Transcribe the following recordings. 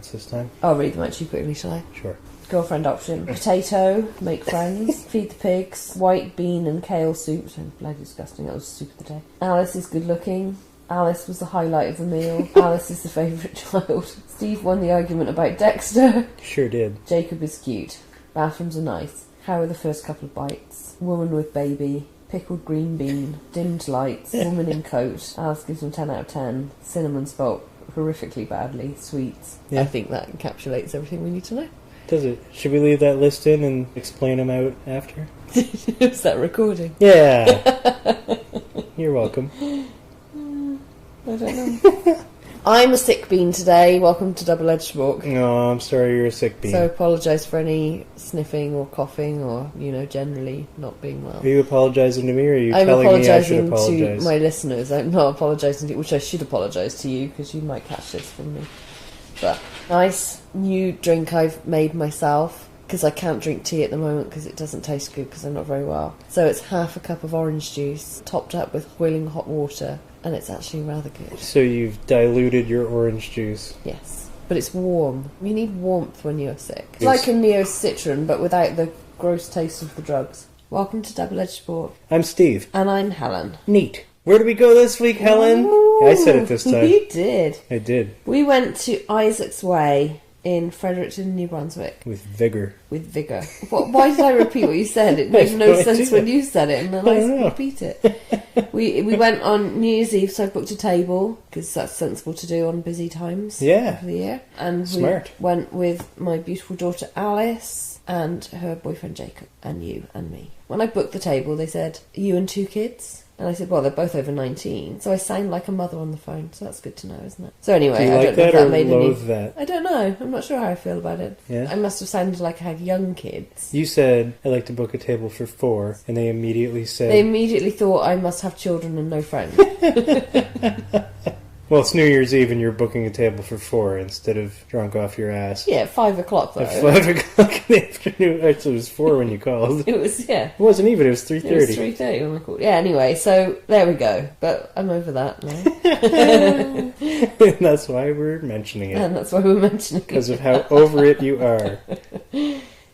notes this time. I'll read them out to you quickly, shall I? Sure. Girlfriend option. Potato, make friends. Feed the pigs. White bean and kale soup. So bloody disgusting. That was soup of the day. Alice is good looking. Alice was the highlight of the meal. Alice is the favourite child. Steve won the argument about Dexter. Sure did. Jacob is cute. Bathrooms are nice. How are the first couple of bites? Woman with baby. Pickled green bean. Dimmed lights. Woman in coat. Alice gives them 10 out of 10. Cinnamon spelt horrifically badly. Sweets. Yeah. I think that encapsulates everything we need to know. Does it? Should we leave that list in and explain them out after? Is that recording? Yeah. You're welcome. I don't know. I'm a sick bean today. Welcome to Double Edged Spork. No, I'm sorry you're a sick bean. So apologise for any sniffing or coughing or, generally not being well. Are you apologising to me or are you I'm telling me I should apologising apologise? to my listeners. I'm not apologising to you, which I should apologise to you because you might catch this from me. But nice new drink I've made myself because I can't drink tea at the moment because it doesn't taste good because I'm not very well. So it's half a cup of orange juice topped up with boiling hot water and it's actually rather good. So you've diluted your orange juice. Yes, but it's warm. You need warmth when you're sick. It's like a Neo-Citron but without the gross taste of the drugs. Welcome to Double Edged Sport. I'm Steve. And I'm Helen. Neat. Where do we go this week, Helen? Ooh, I said it this time. You did. I did. We went to Isaac's Way in Fredericton, New Brunswick. With vigour. With vigour. Why did I repeat what you said? It made no sense when you said it, and then I repeat it. We went on New Year's Eve, so I booked a table, because that's sensible to do on busy times of the year. And Smart. We went with my beautiful daughter Alice and her boyfriend Jacob, and you and me. When I booked the table, they said, you and 2 kids? And I said, well, they're both over 19. So I sound like a mother on the phone, so that's good to know, isn't it? So anyway, Do you I like don't know if that that or made loathe any... that? I don't know. I'm not sure how I feel about it. Yeah? I must have sounded like I had young kids. You said, I'd like to book a table for 4, and they immediately said... They immediately thought I must have children and no friends. Well, it's New Year's Eve and you're booking a table for 4 instead of drunk off your ass. Yeah, 5 o'clock though. At 5 o'clock in the afternoon. So it was 4 when you called. It was, yeah. It wasn't even, it was 3:30. It was 3:30 when I called. Yeah, anyway, so there we go. But I'm over that now. And that's why we're mentioning it. And that's why we're mentioning it. Because of how over it you are.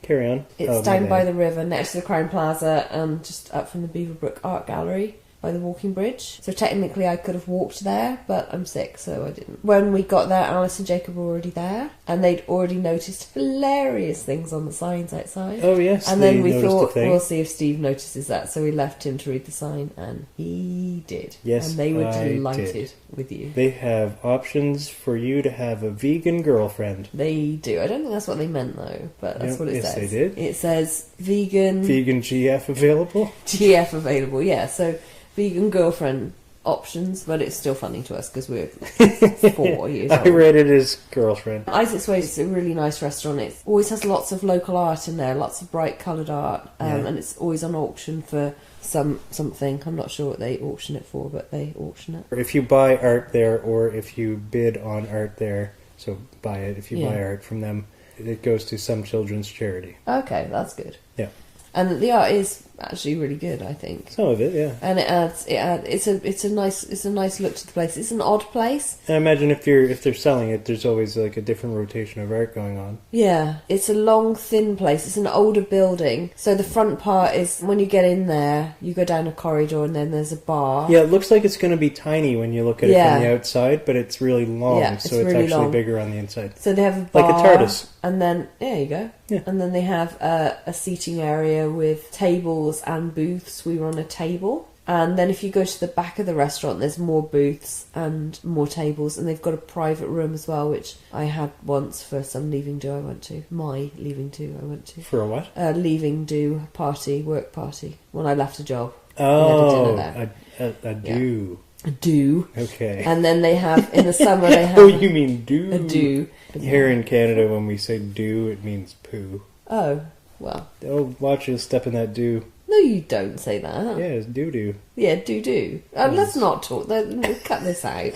Carry on. It's down by the river, next to the Crown Plaza, and just up from the Beaverbrook Art Gallery by the walking bridge. So technically I could have walked there, but I'm sick, so I didn't. When we got there, Alice and Jacob were already there, and they'd already noticed hilarious things on the signs outside. Oh, yes. And then we thought, we'll see if Steve notices that, so we left him to read the sign, and he did. Yes, and they were I delighted did. with you. They have options for you to have a vegan girlfriend. They do. I don't think that's what they meant, though, but that's what it says. Yes, they did. It says vegan... Vegan GF available? GF available, yeah. So vegan girlfriend options, but it's still funny to us because we're 4 years old. I read it as girlfriend. Isaac's Way is a really nice restaurant. It always has lots of local art in there, lots of bright coloured art, and it's always on auction for something. I'm not sure what they auction it for, but they auction it. If you buy art there, or if you bid on art there, so buy it. If you buy art from them, it goes to some children's charity. Okay, that's good. Yeah. And the art is actually really good, I think. Some of it, yeah. And it's a nice look to the place. It's an odd place. I imagine if they're selling it, there's always like a different rotation of art going on. Yeah, it's a long, thin place. It's an older building. So the front part is, when you get in there, you go down a corridor and then there's a bar. Yeah, it looks like it's going to be tiny when you look at it from the outside, but it's really long, so it's really actually long. Bigger on the inside. So they have a bar. Like a TARDIS. And then, there you go. Yeah. And then they have a seating area with tables and booths. We were on a table. And then if you go to the back of the restaurant, there's more booths and more tables. And they've got a private room as well, which I had once for some leaving do I went to. My leaving do I went to. For a what? Leaving do party, work party, when I left a job. Oh, we had a dinner there. a do. A do. Okay. And then they have, in the summer, they have... Oh, you mean do? A do. Here in Canada, when we say do, it means poo. Oh, well. Oh, watch you step in that do. No, you don't say that. Yeah, it's doo-doo. Yeah, do. Let's not talk. Cut this out.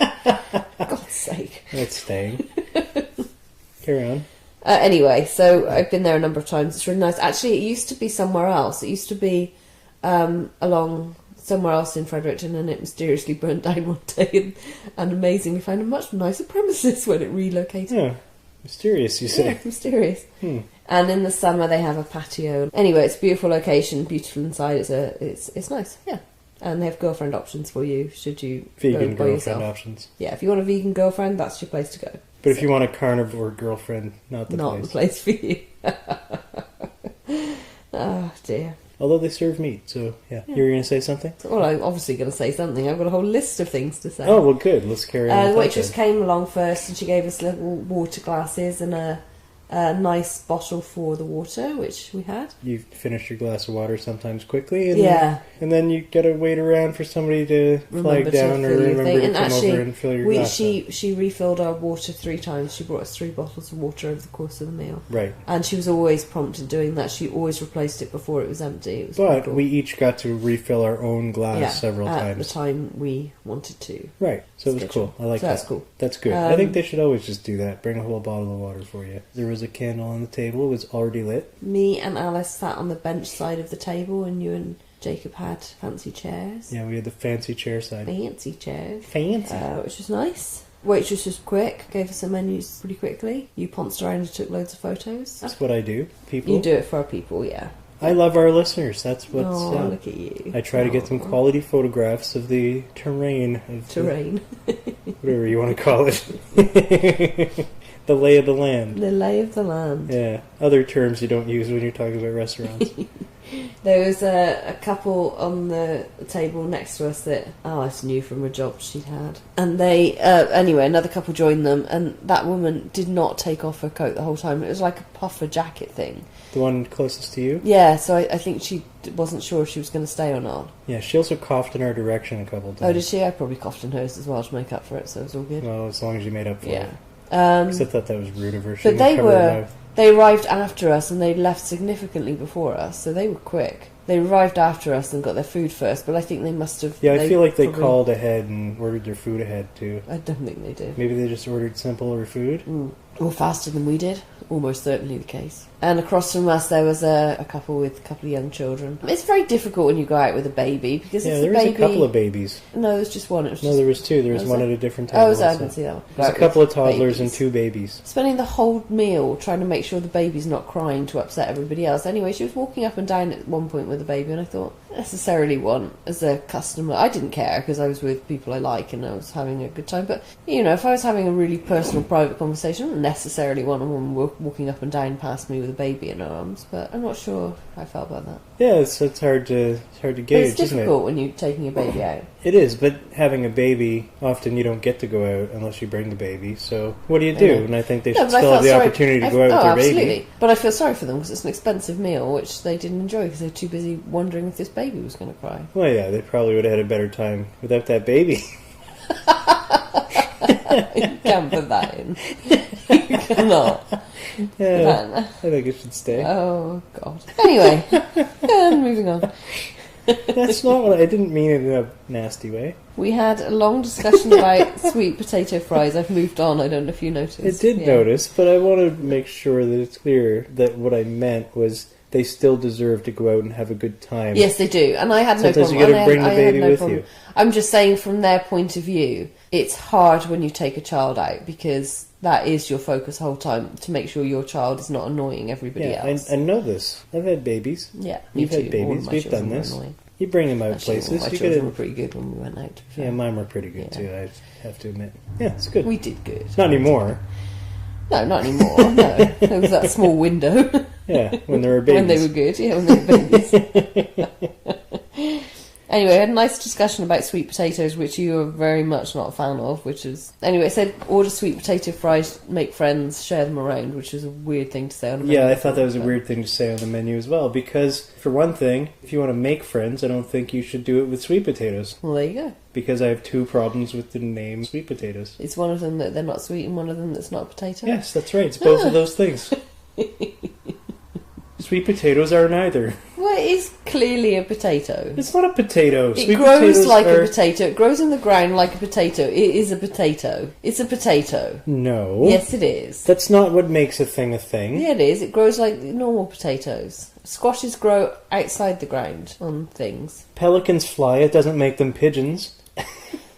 God's sake. It's staying. Carry on. Anyway, so I've been there a number of times. It's really nice. Actually, it used to be somewhere else. It used to be along somewhere else in Fredericton, and it mysteriously burnt down one day, and amazingly found a much nicer premises when it relocated. Yeah. Mysterious, you say? Yeah, mysterious. And in the summer they have a patio. Anyway, it's a beautiful location, beautiful inside. It's nice, yeah. And they have girlfriend options for you, should you Vegan go by girlfriend yourself. options. Yeah, if you want a vegan girlfriend, that's your place to go. But if you want a carnivore girlfriend, not the place for you. Oh, dear. Although they serve meat, so yeah. You were going to say something? Well, I'm obviously going to say something. I've got a whole list of things to say. Oh, well, good. Let's carry on. The waitress came along first and she gave us little water glasses and a nice bottle for the water, which we had. You finish your glass of water sometimes quickly, and and then you gotta wait around for somebody to flag down or remember to come over and fill your glass. She refilled our water 3 times. She brought us 3 bottles of water over the course of the meal. Right. And she was always prompt in doing that. She always replaced it before it was empty. But we each got to refill our own glass several times. At the time we wanted to. Right. So it was cool. I like that. That's cool. That's good. I think they should always just do that. Bring a whole bottle of water for you. There was a candle on the table. It was already lit. Me and Alice sat on the bench side of the table, and you and Jacob had fancy chairs. Yeah, we had the fancy chair side. Fancy chairs. Fancy. Which was nice. Waitress was quick, gave us some menus pretty quickly. You pounced around and took loads of photos. That's what I do, people. You do it for our people, yeah. I love our listeners. That's what's... Oh, look at you. I try to get some quality photographs of the terrain. Whatever you want to call it. The lay of the land. The lay of the land. Yeah. Other terms you don't use when you're talking about restaurants. There was a couple on the table next to us that Alice knew from a job she'd had. And they, anyway, another couple joined them, and that woman did not take off her coat the whole time. It was like a puffer jacket thing. The one closest to you? Yeah, so I think she wasn't sure if she was going to stay or not. Yeah, she also coughed in our direction a couple times. Oh, did she? I probably coughed in hers as well to make up for it, so it was all good. Well, as long as you made up for it. Yeah. Because I thought that was rude of her. But they arrived after us, and they left significantly before us, so they were quick. They arrived after us and got their food first, but I think they must have... Yeah, I feel like they called ahead and ordered their food ahead, too. I don't think they did. Maybe they just ordered simpler food? Or faster than we did. Almost certainly the case. And across from us there was a couple with a couple of young children. It's very difficult when you go out with a baby, because there was a couple of babies. No, there was just one. There was 2. There was one at a different time. Oh, I didn't see that one. There's a couple of toddlers and 2 babies. Spending the whole meal trying to make sure the baby's not crying to upset everybody else. Anyway, she was walking up and down at one point with the baby, and I thought, necessarily want as a customer. I didn't care because I was with people I like and I was having a good time. But, if I was having a really personal, private conversation, I wouldn't necessarily want a woman walking up and down past me with a baby in her arms. But I'm not sure how I felt about that. Yeah, it's hard to gauge, it's difficult when you're taking a baby out. It is, but having a baby, often you don't get to go out unless you bring the baby. So what do you do? And I think they should still have the opportunity to go out with their baby. Absolutely. But I feel sorry for them because it's an expensive meal, which they didn't enjoy because they were too busy wondering if this baby was going to cry. Well, yeah, they probably would have had a better time without that baby. You can't put that in. You cannot. Yeah, I think it should stay. Oh, God. Anyway, moving on. That's not what I didn't mean it in a nasty way. We had a long discussion about sweet potato fries. I've moved on. I don't know if you noticed. I did notice, but I want to make sure that it's clear that what I meant was they still deserve to go out and have a good time. Yes, they do. And I had no problem. Sometimes you got to bring the baby with you. I'm just saying from their point of view, it's hard when you take a child out because that is your focus the whole time to make sure your child is not annoying everybody else. I know this. I've had babies. Yeah, You've had babies. We've done this. You bring them out places. My children were pretty good when we went out. Yeah, mine were pretty good too, I have to admit. Yeah, it's good. We did good. Not anymore. No, not anymore. No, there was that small window. Yeah, when they were babies. When they were good, when they were babies. Anyway, I had a nice discussion about sweet potatoes, which you are very much not a fan of, which is... Anyway, it said, order sweet potato fries, make friends, share them around, which is a weird thing to say on a menu. Yeah, I thought that was a weird thing to say on the menu as well, because, for one thing, if you want to make friends, I don't think you should do it with sweet potatoes. Well, there you go. Because I have 2 problems with the name sweet potatoes. It's one of them that they're not sweet and one of them that's not a potato? Yes, that's right. It's both of those things. Sweet potatoes are neither. Well, it is clearly a potato. It's not a potato. It grows like a potato. It grows in the ground like a potato. It is a potato. It's a potato. No. Yes, it is. That's not what makes a thing a thing. Yeah, it is. It grows like normal potatoes. Squashes grow outside the ground on things. Pelicans fly. It doesn't make them pigeons.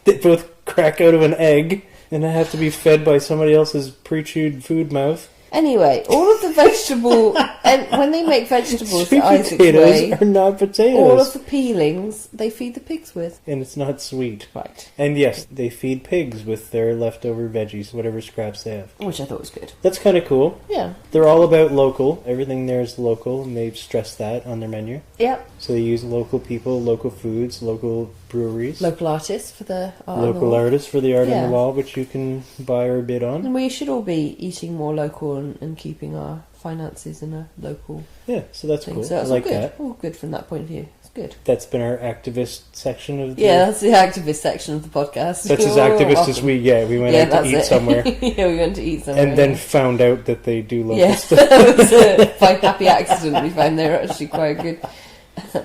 They both crack out of an egg And I have to be fed by somebody else's pre-chewed food mouth. Anyway, all of the vegetable... and when they make vegetables Sweet Isaac's potatoes way, are not potatoes. all of the peelings, they feed the pigs with. And it's not sweet. Right. And yes, they feed pigs with their leftover veggies, whatever scraps they have. Which I thought was good. That's kind of cool. Yeah. They're all about local. Everything there is local, and they've stressed that on their menu. Yep. So they use local people, local foods, local breweries. Local artists for the art on the Local wall. artists for the art Yeah. on the wall, which you can buy or bid on. And we should all be eating more local and keeping our finances in a local Yeah, so that's thing. cool. So that's I like all good. that. All good from that point of view. It's good. That's been our activist section of the... Yeah, that's the activist section of the podcast. That's as You're activist welcome. as we get. We went Yeah, out to that's eat it. somewhere. Yeah, we went to eat somewhere. And then found out that they do local yeah, stuff. that was by happy accident we found they were actually quite a good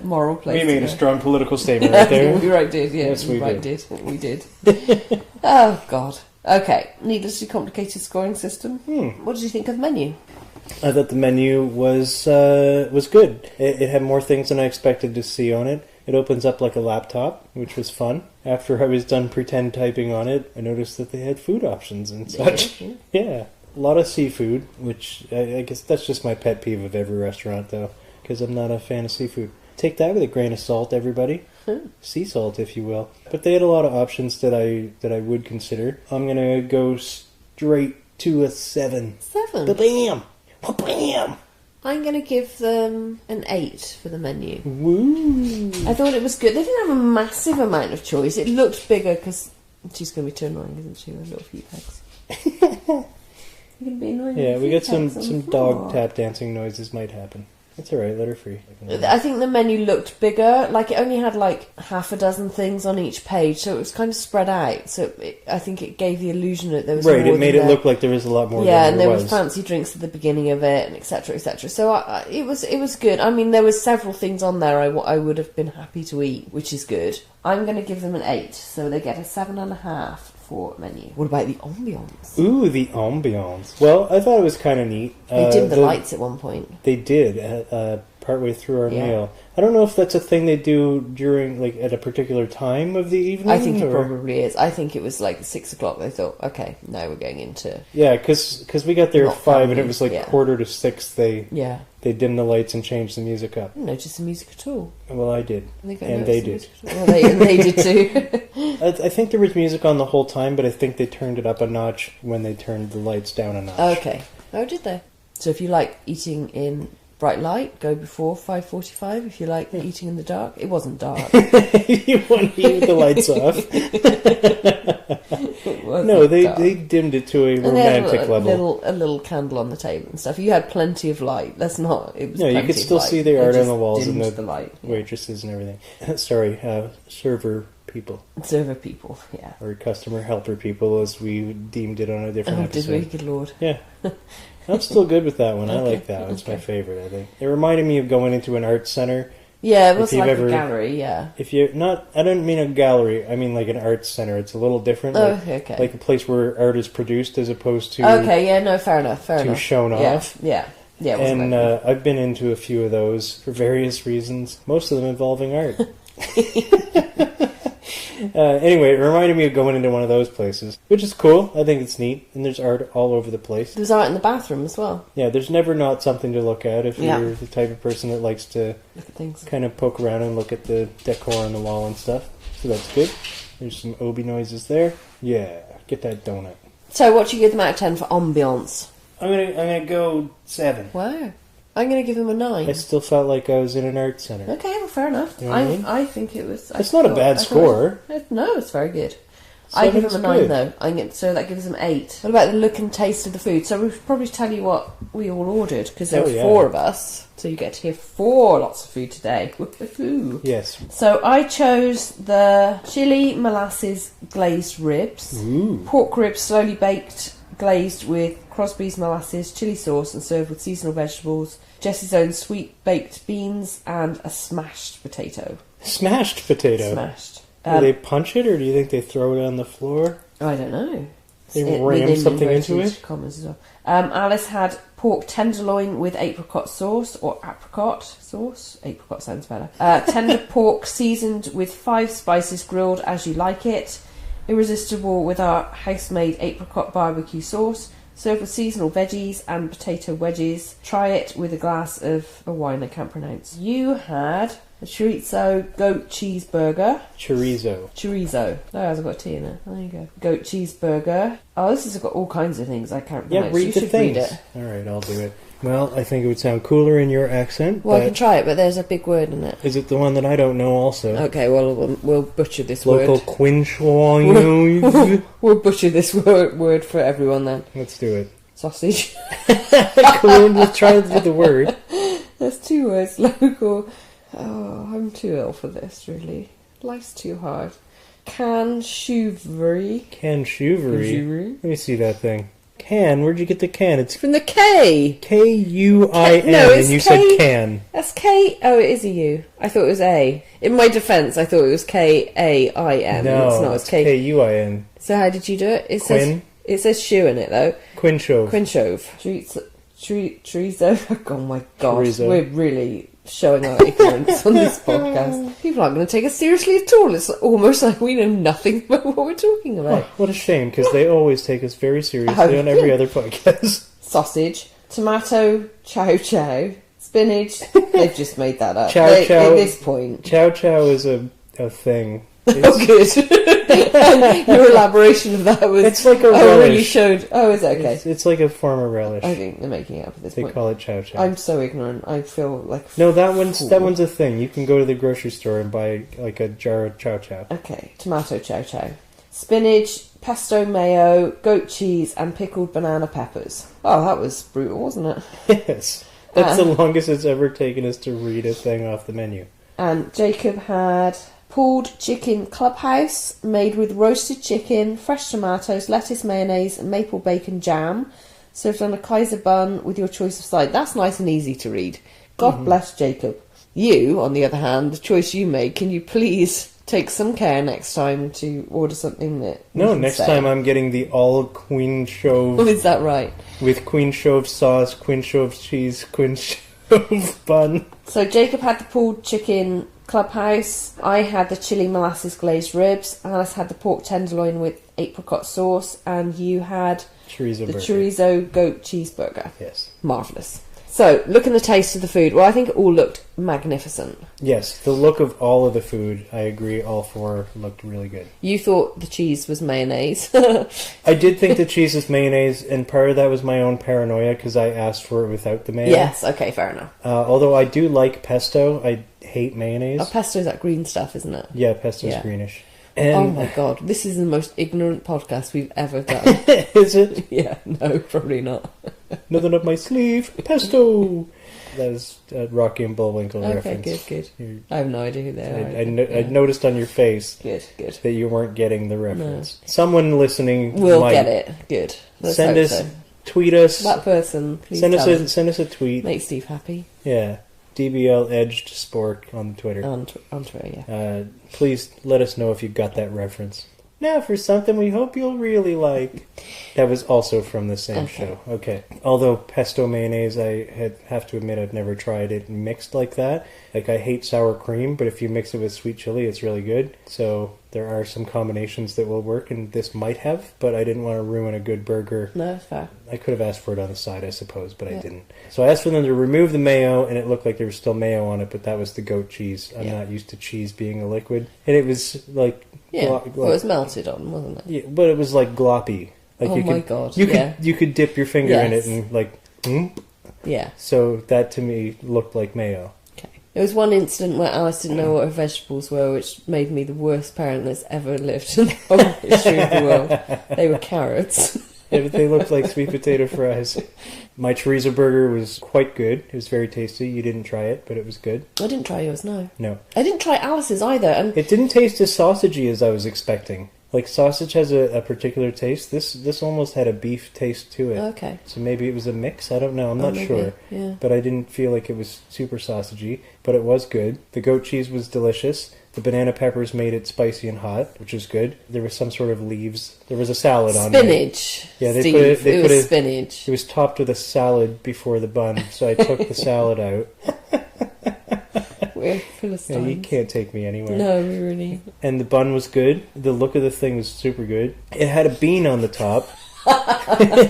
moral place. We made to a go. strong political statement right there. we right did, yeah. Yes, we right did. We did. Oh, God. Okay, needlessly complicated scoring system. What did you think of the menu? I thought the menu was good. It had more things than I expected to see on it. It opens up like a laptop, which was fun. After I was done pretend typing on it, I noticed that they had food options and such. Yeah. Yeah. A lot of seafood, which I guess that's just my pet peeve of every restaurant, though, because I'm not a fan of seafood. Take that with a grain of salt, everybody. Sea salt, if you will. But they had a lot of options that I would consider. I'm going to go straight to a 7. 7? Ba-bam! Ba-bam! I'm going to give them an 8 for the menu. Woo! I thought it was good. They didn't have a massive amount of choice. It looked bigger because she's going to be too annoying, isn't she, with little feet pegs? You're going to be annoying. Yeah, with we feet got some pegs on the dog floor. tap dancing noises might happen. It's alright, let her free. I think the menu looked bigger. Like, it only had like half a dozen things on each page, so it was kind of spread out. So I think it gave the illusion that there was Right, more it made than it there. look like there was a lot more Yeah, than and there there was. was fancy drinks at the beginning of it, and etc., etc. So it was good. I mean, there was several things on there I would have been happy to eat, which is good. I'm going to give them an 8, so they get a 7.5 for menu. What about the ambiance? Ooh, the ambiance. Well, I thought it was kind of neat. They dimmed the lights at one point. They did, partway through our Yeah. meal. I don't know if that's a thing they do during, like, at a particular time of the evening. I think it or... probably is. I think it was like 6 o'clock. They thought, okay, now we're going into... Yeah, because we got there at Not 5 and family, it was like yeah. 5:45. Yeah. They dimmed the lights and changed the music up. I didn't notice the music at all. Well, I did. I think I And noticed they the did. music at all. Well, they did too. I think there was music on the whole time, but I think they turned it up a notch when they turned the lights down a notch. Okay. Oh, did they? So if you like eating in bright light, go before 5:45. If you like eating in the dark, it wasn't dark. You want to eat the lights off? It wasn't No, they dark. dimmed it to a And they had romantic level. a little candle on the table and stuff. You had plenty of light. That's not. It was. No, you plenty could of still light. see the They art on just the walls and dimmed the light. Yeah. waitresses and everything. Sorry, server people Server people. Yeah. or customer helper people, as we deemed it on a different Oh, episode. did we? Good lord. Yeah. I'm still good with that one. I Okay, like that one. It's my okay. favorite, I think. It reminded me of going into an art center. Yeah, it If was you've like ever- a gallery. Yeah. If you're not, I don't mean a gallery, I mean like an art center. It's a little different. Oh, Like, okay. like a place where art is produced as opposed to Okay. Yeah. No. Fair enough. Fair to enough. shown Yeah. off. Yeah. Yeah. It wasn't And like I've been into a few of those for various reasons, most of them involving art. Anyway, it reminded me of going into one of those places, which is cool. I think it's neat, and there's art all over the place. There's art in the bathroom as well. Yeah, there's never not something to look at if Yeah. you're the type of person that likes to Look at things. kind of poke around and look at the decor on the wall and stuff. So that's good. There's some Obi noises there. Yeah, get that donut. So, what do you give them out of 10 for ambiance? I'm gonna go 7. Wow. I'm going to give them a 9. I still felt like I was in an art center. Okay, well, fair enough. You know what I mean? I think it was... It's not a bad score. No, it's very good. I give them a 9, good. though. So that gives them 8. What about the look and taste of the food? So we'll probably tell you what we all ordered, because there Oh, were yeah. 4 of us. So you get to hear 4 lots of food today. Woohoo. Yes. So I chose the chili molasses glazed ribs. Ooh. Pork ribs slowly baked, glazed with Crosby's molasses, chili sauce, and served with seasonal vegetables. Jesse's own sweet baked beans and a smashed potato. Smashed potato. Smashed. Do they punch it, or do you think they throw it on the floor? I don't know. They It's ram within something into inverted it? commas as well. Alice had pork tenderloin with apricot sauce, or apricot sauce. Apricot sounds better. Tender pork seasoned with 5 spices, grilled as you like it. irresistible with our house-made apricot barbecue sauce. Served with seasonal veggies and potato wedges. Try it with a glass of a wine I can't pronounce. You had a chorizo goat cheeseburger. Chorizo. Oh, it hasn't got a T in it. There you go. Goat cheeseburger. Oh, this has got all kinds of things I can't pronounce. Yeah, read the things. Read it. Alright, I'll do it. Well, I think it would sound cooler in your accent. Well, I can try it, but there's a big word in it. Is it the one that I don't know also? Okay, well, we'll butcher this Local word. Quinchloin. We'll butcher this word for everyone then. Let's do it. Sausage. Come on, let's try with the word. There's 2 words. Local. Oh, I'm too ill for this, really. Life's too hard. Canchouverie. Let me see that thing. Can? Where'd you get the can? It's from the K. K-U-I-N, no, and you said can. That's K. Oh, it is a U. I thought it was A. In my defence, I thought it was K-A-I-N. No, it's not. It's K-U-I-N. So how did you do it? It says shoe in it, though. Quinchove. Chorizo. Oh, my God. Chorizo. We're really showing our ignorance on this podcast. People aren't going to take us seriously at all. It's almost like we know nothing about what we're talking about. Oh, what a shame, because they always take us very seriously on every other podcast. Sausage, tomato, chow chow, spinach. They've just made that up. Chow chow. At this point. Chow chow is a thing. Oh, good. Your elaboration of that was... It's like a relish. Really showed... Oh, is it? Okay. It's like a form of relish. I think they're making it up at this point. They call it chow chow. I'm so ignorant. I feel like... No, that one's a thing. You can go to the grocery store and buy like a jar of chow chow. Okay. Tomato chow chow. Spinach, pesto mayo, goat cheese, and pickled banana peppers. Oh, that was brutal, wasn't it? Yes. That's the longest it's ever taken us to read a thing off the menu. And Jacob had... pulled chicken clubhouse, made with roasted chicken, fresh tomatoes, lettuce, mayonnaise, and maple bacon jam, served on a Kaiser bun with your choice of side. That's nice and easy to read. God bless Jacob. You, on the other hand, the choice you made, can you please take some care next time to order something that... No, next time I'm getting the all Quinchove... Is that right? With Quinchove sauce, Quinchove cheese, Quinchove bun. So Jacob had the pulled chicken... clubhouse. I had the chili molasses glazed ribs. Alice had the pork tenderloin with apricot sauce, and you had the chorizo goat cheeseburger. Yes. Marvellous. So, look and the taste of the food. Well, I think it all looked magnificent. Yes, the look of all of the food, I agree, all 4 looked really good. You thought the cheese was mayonnaise. I did think the cheese was mayonnaise, and part of that was my own paranoia, because I asked for it without the mayo. Yes, okay, fair enough. Although I do like pesto, I hate mayonnaise. Oh, pesto's that green stuff, isn't it? Yeah, pesto's greenish. And oh my God, this is the most ignorant podcast we've ever done. Is it? Yeah, no, probably not. Nothing up my sleeve. Pesto! That was a Rocky and Bullwinkle reference. Okay, good. I have no idea who they are. I noticed on your face good that you weren't getting the reference. No. Someone listening will get it. Good. Let's send us, so. Tweet us. That person, please send us a tweet. Make Steve happy. Yeah. DBL Edged Spork on Twitter. On Twitter, yeah. Please let us know if you got that reference. Now for something we hope you'll really like. That was also from the same show. Okay. Although pesto mayonnaise, I have to admit I've never tried it mixed like that. Like, I hate sour cream, but if you mix it with sweet chili, it's really good. So there are some combinations that will work, and this might have, but I didn't want to ruin a good burger. No, that's fair. I could have asked for it on the side, I suppose, but I didn't. So I asked for them to remove the mayo, and it looked like there was still mayo on it, but that was the goat cheese. I'm not used to cheese being a liquid. And it was like... Yeah, well, it was melted on, wasn't it? Yeah, but it was like gloppy. Like God. You could dip your finger in it and like... Yeah. So that to me looked like mayo. Okay. There was one incident where Alice didn't know what her vegetables were, which made me the worst parent that's ever lived in the whole history of the world. They were carrots. Yeah, but they looked like sweet potato fries. My chorizo burger was quite good. It was very tasty. You didn't try it, but it was good. I didn't try yours, no. No. I didn't try Alice's either. And it didn't taste as sausagey as I was expecting. Like, sausage has a particular taste. This almost had a beef taste to it. Okay. So maybe it was a mix? I don't know. I'm not sure. Yeah. But I didn't feel like it was super sausagey. But it was good. The goat cheese was delicious. The banana peppers made it spicy and hot, which was good. There was some sort of leaves. There was a salad on there. Spinach. Yeah, they put it spinach. It was topped with a salad before the bun, so I took the salad out. We're Yeah, Philistines. you can't take me anywhere. No, we really. And the bun was good. The look of the thing was super good. It had a bean on the top.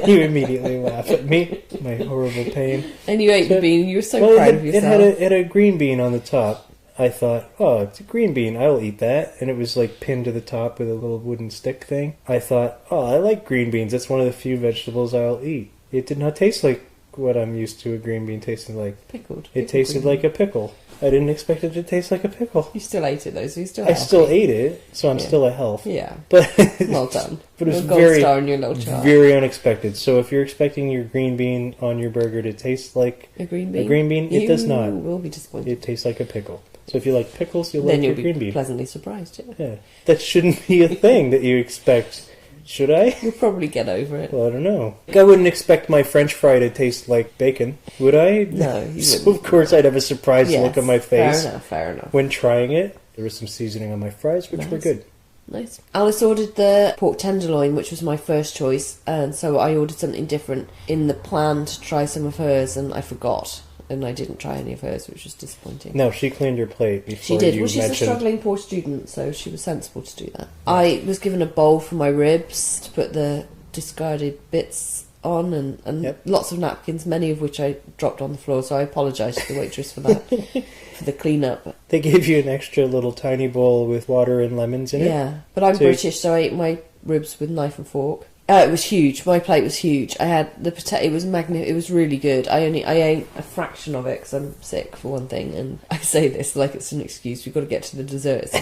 You immediately laugh at me. My horrible pain. And you ate the bean. You were so Well, proud of yourself. it had a green bean on the top. I thought, oh, it's a green bean. I'll eat that. And it was like pinned to the top with a little wooden stick thing. I thought, oh, I like green beans. That's one of the few vegetables I'll eat. It did not taste like what I'm used to a green bean tasting like. Pickled. It tasted like a pickle. I didn't expect it to taste like a pickle. You still ate it though, so you still. I still ate it, so I'm still a health. Yeah. But Well done. But it was A gold very, star on your little chart. very unexpected. So if you're expecting your green bean on your burger to taste like A green bean. It does not. You will be disappointed. It tastes like a pickle. So if you like pickles, you'll Then like you'll your be green bean. pleasantly surprised. Yeah. Yeah, that shouldn't be a thing that you expect. Should I? You'll probably get over it. Well, I don't know. I wouldn't expect my French fry to taste like bacon, would I? No, you So wouldn't. of course I'd have a surprised look on my face. Fair enough. When trying it. There was some seasoning on my fries, which were good. Nice. Alice ordered the pork tenderloin, which was my first choice, and so I ordered something different in the plan to try some of hers, and I forgot, and I didn't try any of hers, which was disappointing. No, she cleaned her plate before She did. you Well, she's mentioned... a struggling poor student, so she was sensible to do that. I was given a bowl for my ribs to put the discarded bits on, and lots of napkins, many of which I dropped on the floor, so I apologise to the waitress for that, for the clean-up. They gave you an extra little tiny bowl with water and lemons in it? Yeah, but I'm British, so I ate my ribs with knife and fork. It was huge. My plate was huge. I had the potato. It was magnificent. It was really good. I ate a fraction of it because I'm sick for one thing, and I say this like it's an excuse. We've got to get to the desserts.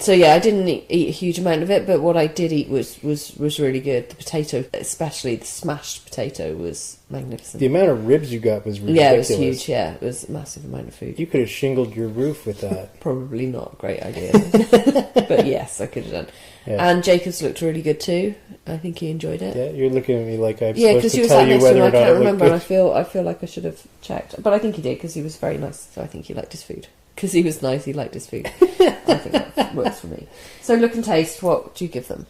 So yeah, I didn't eat a huge amount of it, but what I did eat was really good. The potato, especially the smashed potato, was magnificent. The amount of ribs you got was ridiculous. Yeah, it was huge. Yeah, it was a massive amount of food. You could have shingled your roof with that. Probably not a great idea, but yes, I could have done. Yeah. And Jacob's looked really good too. I think he enjoyed it. Yeah, you're looking at me like I'm because supposed he to was tell sat you next to whether him. or I not can't it remember, looked and good. I feel like I should have checked, but I think he did because he was very nice. So I think he liked his food. Because he was nice, he liked his food. I think that works for me. So look and taste. What do you give them?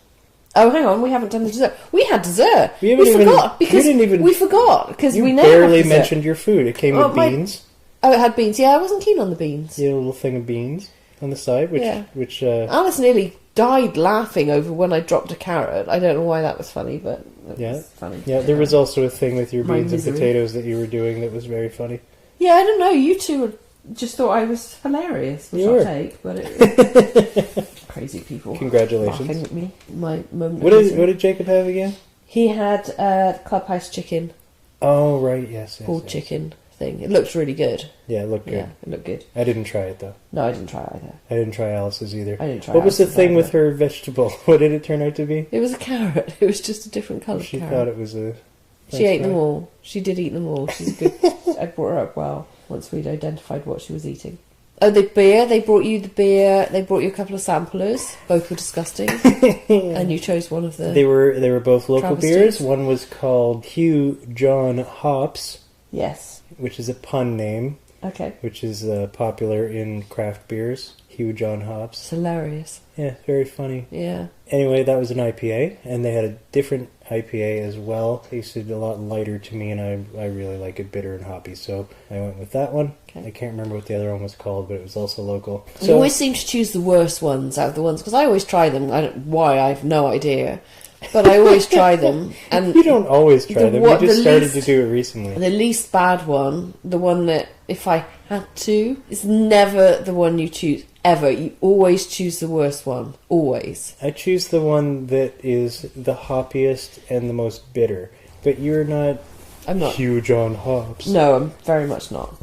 Oh, hang on, we haven't done the dessert. We had dessert. We forgot because we forgot because we never barely mentioned your food. It came with beans. Oh, it had beans. Yeah, I wasn't keen on the beans. You had a little thing of beans on the side, which Alice nearly died laughing over when I dropped a carrot. I don't know why that was funny, but it was funny. Yeah, there was also a thing with your beans and potatoes that you were doing that was very funny. Yeah, I don't know. You two just thought I was hilarious, which I'll take, but crazy people. Congratulations. Laughing at me. My moment. What did Jacob have again? He had clubhouse chicken. Oh, right, yes. Pulled chicken thing. It looked really good. Yeah, it looked good. Yeah, it looked good. I didn't try it, though. No, I didn't try it either. I didn't try Alice's either. I didn't try What was the Alice's thing either. with her vegetable? What did it turn out to be? It was a carrot. It was just a different coloured She carrot. thought it was a... She ate them all. She did eat them all. She's good. I brought her up well once we'd identified what she was eating. Oh, the beer. They brought you the beer. They brought you a couple of samplers. Both were disgusting. And you chose one of the... They were both local travesties. beers. One was called Hugh John Hops. Yes. Which is a pun name. Okay. Which is popular in craft beers. Hugh John Hops. It's hilarious. Yeah, very funny. Yeah. Anyway, that was an IPA, and they had a different IPA as well. Tasted a lot lighter to me, and I really like it bitter and hoppy, so I went with that one. Okay. I can't remember what the other one was called, but it was also local. You always seem to choose the worst ones out of the ones, because I always try them. Why, I have no idea. But I always try them. And you don't always try them. You just started to do it recently. The least bad one, the one that if I had to, is never the one you choose. Ever. You always choose the worst one. Always. I choose the one that is the hoppiest and the most bitter. But you're not... I'm not. Huge on hops. No, I'm very much not.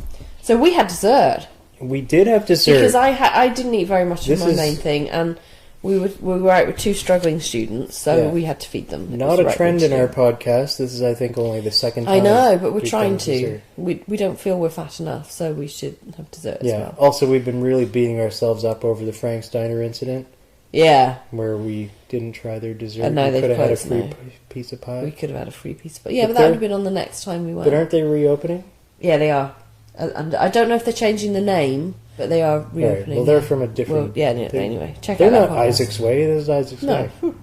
So we had dessert. We did have dessert. Because I didn't eat very much of my main thing, and we were out with two struggling students, so we had to feed them. Not a trend in our podcast. This is, I think, only the second time. I know, but we're trying to. Dessert. We don't feel we're fat enough, so we should have dessert as well. Also, we've been really beating ourselves up over the Frank Steiner incident. Yeah. Where we didn't try their dessert. And now we could have had a closed free now. piece of pie. We could have had a free piece of pie. Yeah, but that would have been on the next time we went. But aren't they reopening? Yeah, they are. And I don't know if they're changing the name, but they are reopening. Right. Well, they're from a different... Well, anyway, check they're out that not podcast. Isaac's Way. This is Isaac's Way. No.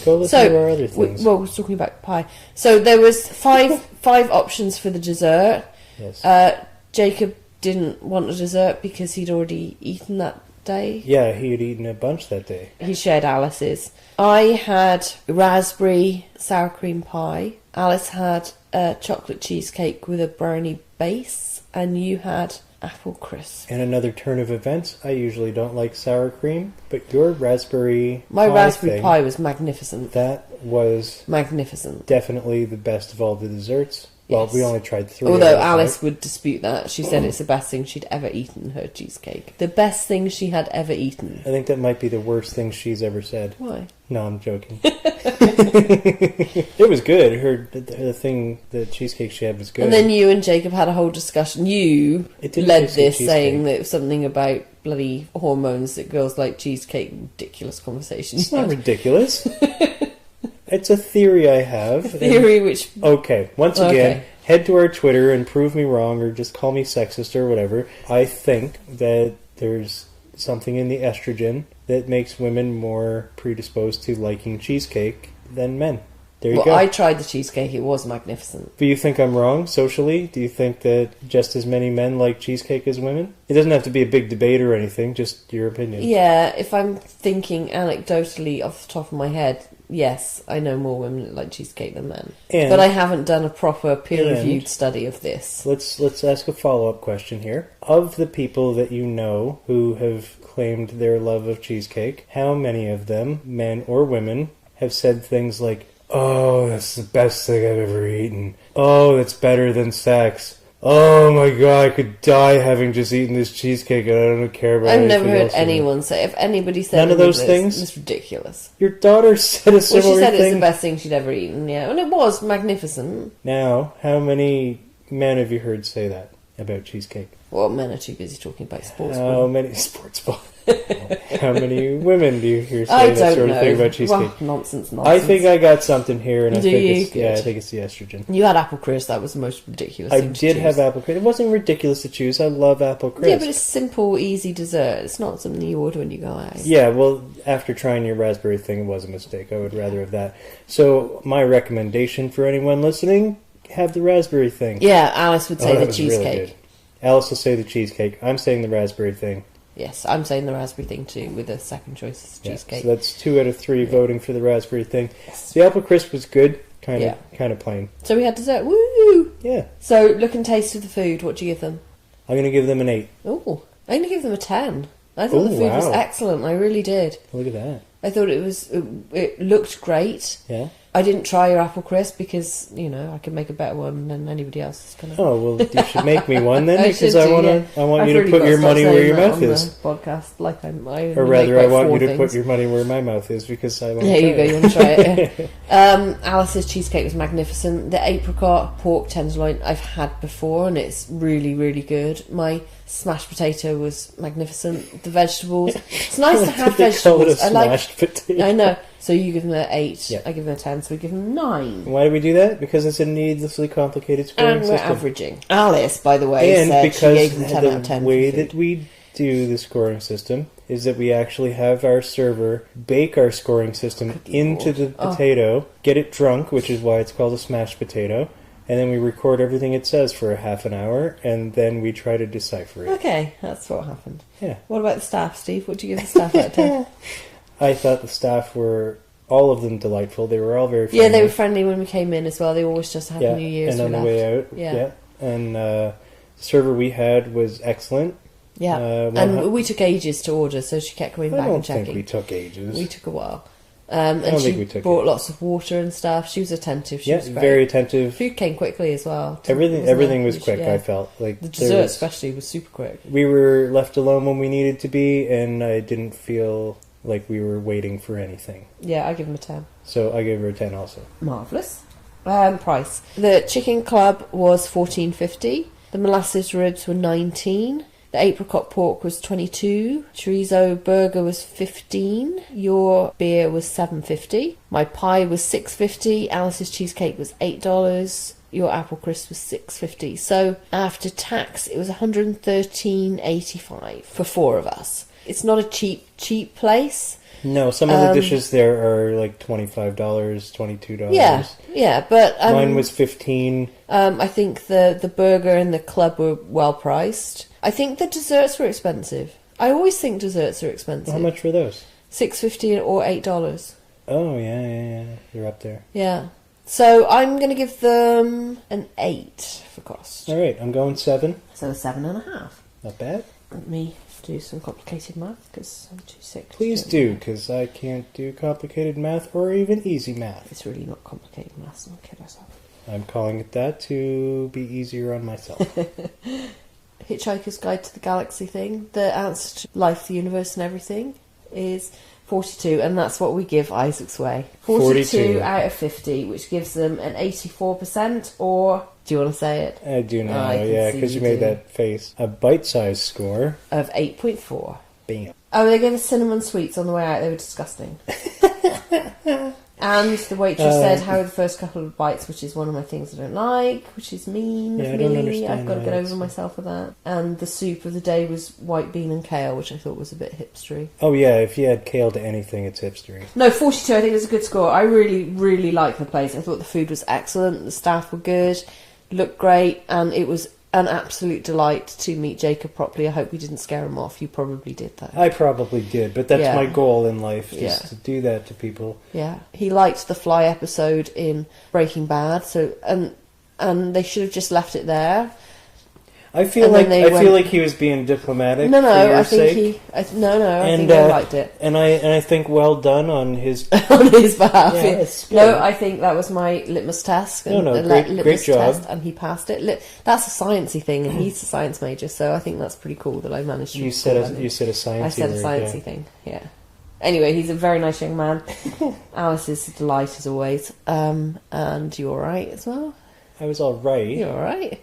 Go listen to our other things. We're talking about pie. So there was five options for the dessert. Yes. Jacob didn't want a dessert because he'd already eaten that day. Yeah, he had eaten a bunch that day. He shared Alice's. I had raspberry sour cream pie. Alice had a chocolate cheesecake with a brownie base, and you had apple crisp. And another turn of events, I usually don't like sour cream, but your raspberry My pie raspberry thing, pie was magnificent. that was Magnificent. definitely the best of all the desserts. Well, Yes. we only tried 3. Although out of Alice 5. would dispute that. She said it's the best thing she'd ever eaten, her cheesecake. The best thing she had ever eaten. I think that might be the worst thing she's ever said. Why? No, I'm joking. It was good. The thing, the cheesecake she had was good. And then you and Jacob had a whole discussion. You It didn't led taste like this cheesecake. saying that it was something about bloody hormones that girls like cheesecake. Ridiculous conversation. It's not ridiculous. It's a theory I have. Theory which... Okay, once again, Okay. head to our Twitter and prove me wrong, or just call me sexist or whatever. I think that there's something in the estrogen that makes women more predisposed to liking cheesecake than men. There you Well, go. I tried the cheesecake. It was magnificent. But you think I'm wrong socially? Do you think that just as many men like cheesecake as women? It doesn't have to be a big debate or anything, just your opinion. Yeah, if I'm thinking anecdotally off the top of my head, yes, I know more women that like cheesecake than men. And But I haven't done a proper peer-reviewed study of this. let's ask a follow-up question here. Of the people that you know who have claimed their love of cheesecake, how many of them, men or women, have said things like, "Oh, that's the best thing I've ever eaten. Oh, that's better than sex. Oh my god, I could die having just eaten this cheesecake and I don't care about I've anything never heard else in it." anyone say, if anybody said None of any those this, things? it's ridiculous. Your daughter said a Well, similar she said it's thing. the best thing she'd ever eaten, yeah. And it was magnificent. Now, how many men have you heard say that about cheesecake? Well, men are too busy talking about sports. How many sports ball? How many women do you hear say I that don't sort know. of thing about cheesecake? Well, nonsense. I think I got something here, and I Do think you? it's I Good. think it's the estrogen. You had apple crisp. That was the most ridiculous I thing to did choose. have apple crisp. It wasn't ridiculous to choose. I love apple crisp. Yeah, but it's simple, easy dessert. It's not something you order when you go out. Yeah, well, after trying your raspberry thing, it was a mistake. I would rather have that. So, my recommendation for anyone listening: have the raspberry thing. Yeah, Alice would say that the was really cheesecake. good. Alice will say the cheesecake. I'm saying the raspberry thing. Yes, I'm saying the raspberry thing too, with the second choice is Yeah, cheesecake. so that's 2 out of 3 voting for the raspberry thing. The apple crisp was good, kind of plain. So we had dessert. Woo! Yeah, So, look and taste of the food. What do you give them? I'm going to give them an 8. Oh, I'm going to give them a 10. I thought the Ooh, food was wow. excellent. I really did. Look at that. I thought it looked great. Yeah. I didn't try your apple crisp because, I could make a better one than anybody else is going to. Oh well, you should make me one then, I because should I do, want yeah. I want I've you to really put got your to start money where saying your that mouth on is, the podcast, like I only or make rather, about I want 4 you to things. put your money where my mouth is, because I want. There to you go, you want to try it. Alice's cheesecake was magnificent. The apricot pork tenderloin I've had before, and it's really, really good. My smashed potato was magnificent. The vegetables, it's nice to have They call it vegetables. a I like. smashed potato. I know. So you give them an 8. Yeah. I give them a 10. So we give them 9. Why do we do that? Because it's a needlessly complicated scoring And we're system. averaging. Alice, by the way, And said she gave because them 10 out of 10. the way for food. that we do the scoring system is that we actually have our server bake our scoring system into the potato, get it drunk, which is why it's called a smashed potato, and then we record everything it says for a half an hour, and then we try to decipher it. Okay, that's what happened. Yeah. What about the staff, Steve? What do you give the staff out of 10? I thought the staff were, all of them, delightful. They were all very friendly. Yeah, they were friendly when we came in as well. They always just Happy New Year's. and on the way out. Yeah. And the server we had was excellent. Yeah, and we took ages to order, so she kept coming I back don't and checking. think we took ages. We took a while. don't And think she we took brought it. lots of water and stuff. She was attentive. She Yeah, was great. very attentive. Food came quickly as well. Everything wasn't was it? quick, Yeah. I felt. Like The there dessert was- especially was super quick. We were left alone when we needed to be, and I didn't feel like we were waiting for anything. Yeah, I give them a 10. So I gave her a 10 also. Marvellous. Price. The chicken club was $14.50. The molasses ribs were $19. The apricot pork was $22. Chorizo burger was $15. Your beer was $7.50. My pie was $6.50. Alice's cheesecake was $8. Your apple crisp was $6.50. So after tax, it was $113.85 for 4 of us. It's not a cheap place, No, some of the dishes there are like $25, $22. Yeah, but mine was $15. I think the burger and the club were well priced. I think the desserts were expensive. I always think desserts are expensive. How much were those? $6.50 or $8. Oh yeah. They're up there. Yeah. So I'm going to give them an 8 for cost. All right, I'm going 7. So a 7.5. Not bad. Let me do some complicated math because I'm too sick. Please do, because I can't do complicated math or even easy math. It's really not complicated math. I'm kid myself. I'm calling it that to be easier on myself. Hitchhiker's Guide to the Galaxy thing, the answer to life, the universe, and everything is 42, and that's what we give Isaac's Way. 42 out of 50, which gives them an 84%, or do you want to say it? I do now, yeah, because you made that face. A bite-sized score of 8.4. Bam. Oh, they gave us cinnamon sweets on the way out. They were disgusting. And the waitress said, how are the first couple of bites, which is one of my things I don't like, which is mean of me. don't understand I've got to get over that. myself with that. And the soup of the day was white bean and kale, which I thought was a bit hipstery. Oh yeah, if you add kale to anything, it's hipstery. No, 42 I think is a good score. I really, really liked the place. I thought the food was excellent, the staff were good, looked great, and it was an absolute delight to meet Jacob properly. I hope we didn't scare him off. You probably did that. I probably did, but that's my goal in life, just Yeah. to do that to people. Yeah. He liked the fly episode in Breaking Bad, so and they should have just left it there. I feel like he was being diplomatic. No, for your I think sake. I think they liked it. And I think well done on his on his behalf. Yeah, it's good. No, I think that was my litmus test. Great job. Test, and he passed it. That's a sciencey thing, and he's a science major, so I think that's pretty cool that I managed to. You said a sciencey. I said a sciencey thing. Yeah. Anyway, he's a very nice young man. Alice is a delight as always. And you're all right as well. I was all right. You're all right.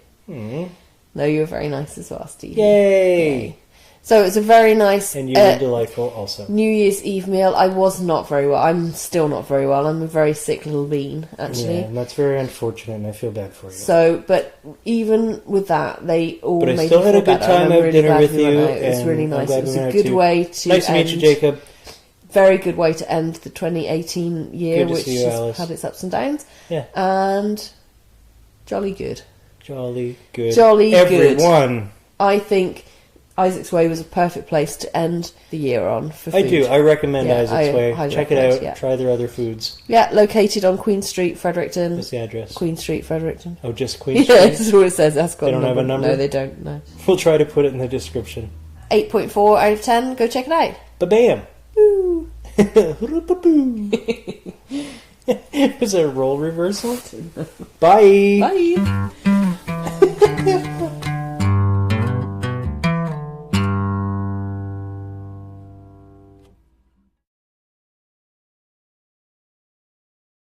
No, you were very nice as well, Steve. Yay! So it was a very nice... And you were delightful also. New Year's Eve meal. I was not very well. I'm still not very well. I'm a very sick little bean, actually. Yeah, and that's very unfortunate, and I feel bad for you. So, but even with that, they all made me feel better. But I still had a good time at dinner with you. It was really nice. It was a good way to Nice to meet you, Jacob. Very good way to end the 2018 year, which has had its ups and downs. Yeah. And jolly good. Jolly good. Jolly good. Everyone. I think Isaac's Way was a perfect place to end the year on for food. I do. I recommend Isaac's Way. Check it out. Yeah. Try their other foods. Yeah, located on Queen Street, Fredericton. What's the address? Queen Street, Fredericton. Oh, just Queen Street? Yeah, that's what it says. That's got they don't have a number? No, they don't, no. We'll try to put it in the description. 8.4 out of 10. Go check it out. Ba-bam! Woo! Was that a role reversal? Bye! Bye!